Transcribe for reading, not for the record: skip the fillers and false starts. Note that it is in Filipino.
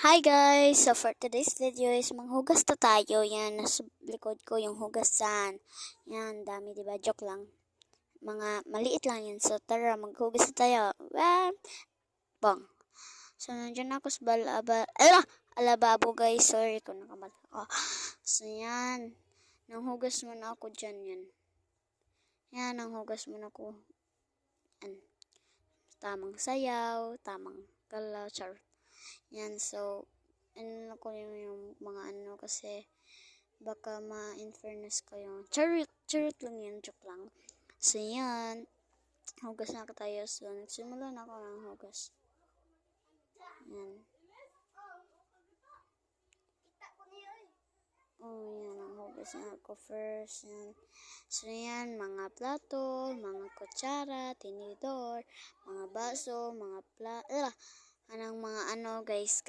Hi guys! So for today's video is manghugas to tayo. Yan, nasa likod ko yung hugasan. Yan, dami diba? Joke lang. Mga maliit lang yan. So tara, maghugas na tayo. Bang! So nandiyan ako sa alababo guys. Sorry kung nakamali ako. So yan, nanghugas muna ako dyan yan. Yan, nanghugas muna ako. Yan. Tamang sayaw, tamang galaw, char. Yan, so, ano ko yung mga ano kasi baka ma-infairness ko yung charot lang yan, joke lang. So, yan, hugas na tayo. So, nagsimula na ako ng hugas. Yan. Oh, yan, ang hugas na ako first. Yan. So, yan, mga plato, mga kutsara, tinidor, mga baso, mga anong mga ano guys,